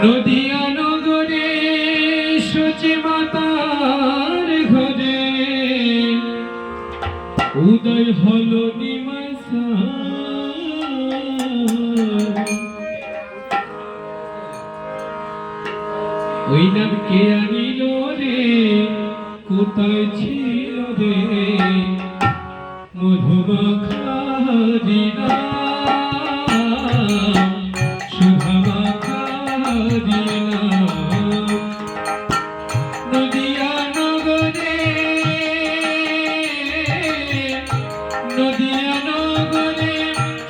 নদিয়া নগরে সচি মাতার ঘরে উদয় হলো নিমাসা ওই নাম কে আনিল রে কোথায় ছিল রে মধুমাখা দিনা শুভমাখা দিনা নদিয়া নগরে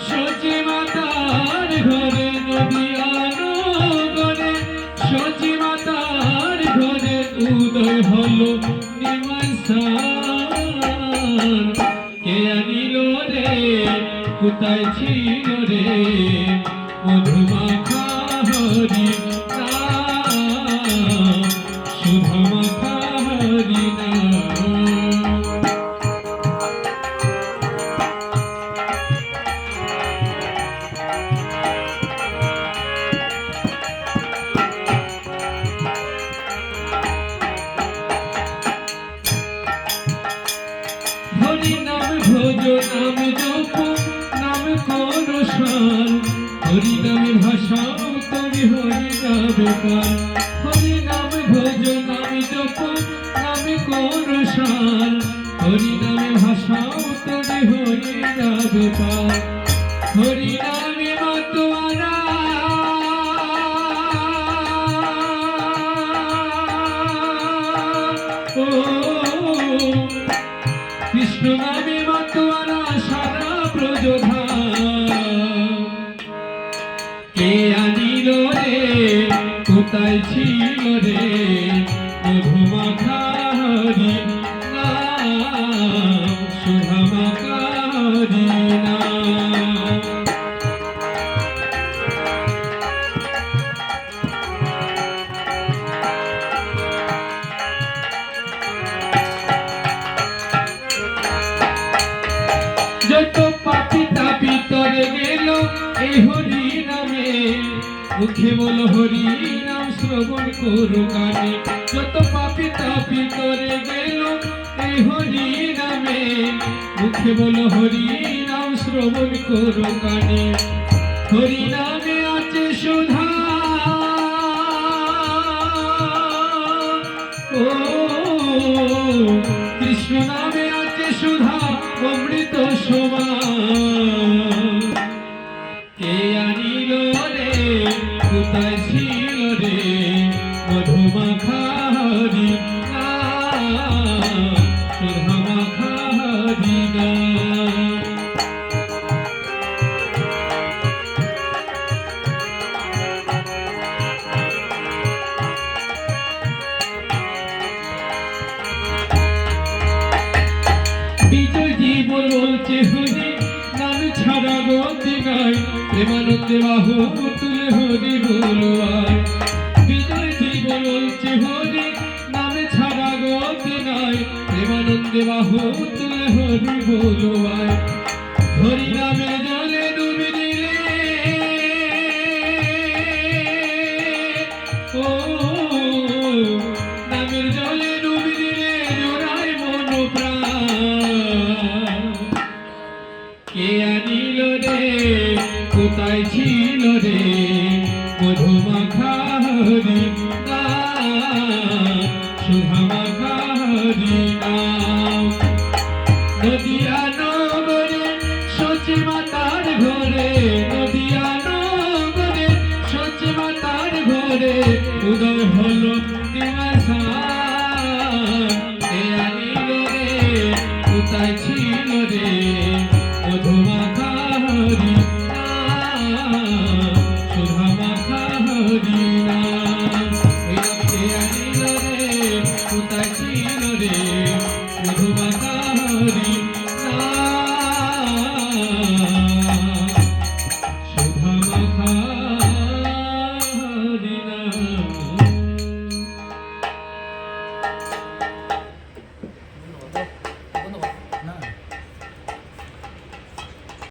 সচি মাতার ঘরে নদিয়া নগরে সচি মাতার ঘরে উদয় হলো নিমাসার কে আনিল রে কোথায় ছিল রে মধুমাখা হরি নাম শুভমাখা হরি নাম। হরি নাম ভোজ নাম জপ নাম করো সার হরি নামে ভাষা তরি হরি নামে পার হরি নাম ভোজ নাম জপ নাম করো সার হরি নামে ভাষা তরি হরি নামে পার হরি নামে মাতোয়ারা কৃষ্ণ নামে মাতোয়ারা সারা ব্রজধাম কে আনিল রে কোথায় ছিল রে মধুমাখা হরি নাম শুভমাখা হরি নাম। যত পাপি তাপি তরে গেল এই হরি নামে মুখে বল হরি নাম শ্রবণ করো কানে যত পাপি তাপি তরে গেল এই হরি নামে মুখে বল হরি নাম শ্রবণ করো কানে হরি নামে আছে সুধা ও কৃষ্ণ নামে আছে সুধা অমৃত সমান কে আনিল রে কোথায় ছিল রে মধুমাখা হরি নাম শুভমাখা হরি নাম। বিজয় জীবন বলছে হরি নাম ছাড়া গতি নাই প্রেমানন্দে বাহু তুলে হরি বলবাই বিজয় জীবন বলছে হরি নাম ছাড়া গতি নাই প্রেমানন্দে বাহু তুলে হরি বলবাই হরি নামে জলে ডুবি দিলে ও নামের জলে ডুবি দিলে জোড়ায় মন প্রাণ কে আনিল রে কোথায় ছিল রে মধুমাখা হরি নাম শুভমাখা হরি নাম। নদিয়া নগরে সচি মাতার ঘরে নদিয়া নগরে সচি মাতার ঘরে উদয় হলো নিমাসা কে আনিল রে কোথায় ছিল রে